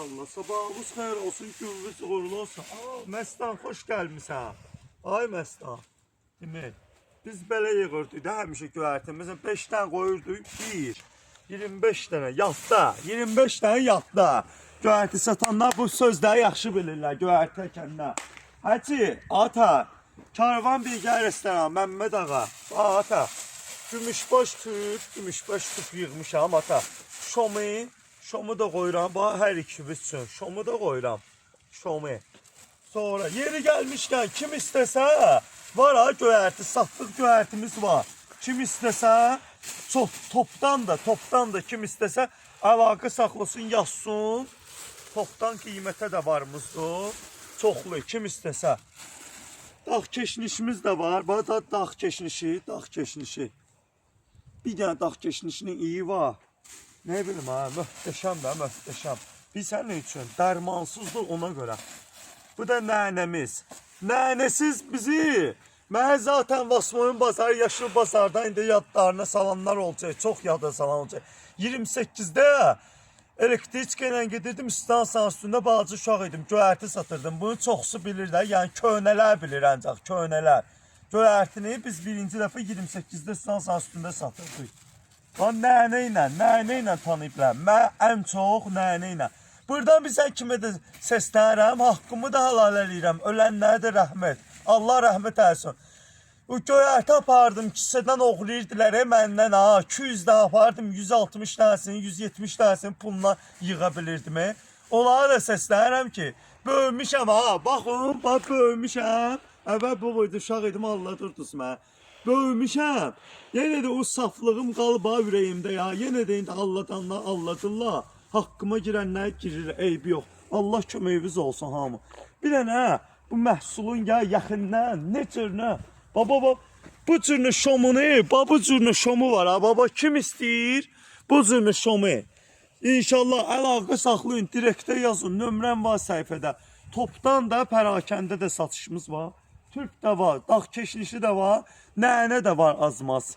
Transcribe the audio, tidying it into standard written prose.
inşallah. Sabahımız xeyir olsun, günümüz uğurlu olsun. Məstan, xoş gəlmisən. Ay Məstan. Demək, biz belə yığırdıq da həmişə göyərtə. Məsələn, 5 dənə qoyurduk, 1, 25 dənə yatda, 25 dənə yatda. Göyərtə satanlar bu sözləri yaxşı bilirlər, göyərtə əkənlər. Həci, ata, karvan bilgər restoran, Məmməd ağa. Ata, gümüşbaş tüp yığmışam ata. Şomu da koyuram, hər ikimiz üçün. Şomu da koyuram. Şomu. Sonra yeri gelmişken kim istəsə, var ha göyərti, satdıq göyərtimiz var. Kim istəsə, topdan da kim istəsə, əlaqə saxlasın, yazsın. Topdan qiymətə də varımızdır. Çoxlu, kim istəsə. Dağ keşnişimiz də var. Bax da dağ keşnişi. Bir dənə dağ keşnişinin iyi var. Ne bileyim ha, möhtəşəm də, möhtəşəm. Bilsən ne üçün? Dərmansızdır ona görə. Bu da nənəmiz. Nənəsiz bizi. Mən zaten Vasmoyun bazarı, Yaşıl bazarda indi yadlarına salanlar olacaq. Çox yada salan olacaq. 28'də elektriklə ilə gedirdim, stansiyanın üstündə balaca uşaq idim. Göyərti satırdım. Bunu çoxsu bilirlər. Yəni köhnələr bilir ancaq, köhnələr. Göyərtini biz birinci dəfə 28'də stansiyanın üstündə satırdıq. Nənə ilə tanıyıblar. Mən ən çox nənə ilə. Buradan bizə kimi də səslənirəm, haqqımı da halal eləyirəm. Ölənlərə də rəhmət. Allah rəhmət eləsin. O göyərti apardım, kisədən oğlayırdılar məndən ha. 200 dənə apardım, 160 dənəsini, 170 dənəsini puluna yığa bilirdim. Onlara da səslənirəm ki, böyümüşəm ha. Baxın, bax böyümüşəm. Əvvəl bu boyda uşaq idim, Allah durduz mən. Böyümüşəm. Yenə də o saflığım qalıb ha ürəyimdə ya. Yenə də indi alladanlar alladırlar. Haqqıma girənlər girir, eybi yox. Allah köməyiniz olsun hamı. Bir dənə bu məhsulun ya yaxından ne cürünə. Baba bu cürünə şomunu, bu cürünə şomu var ha. Baba kim istəyir? Bu cürünə şomu. İnşallah əlaqə saxlayın, direktə yazın. Nömrəm var səhifədə. Topdan da pərakəndə də satışımız var. Türk də var, dağ keşnişi də var, nənə də var azmaz.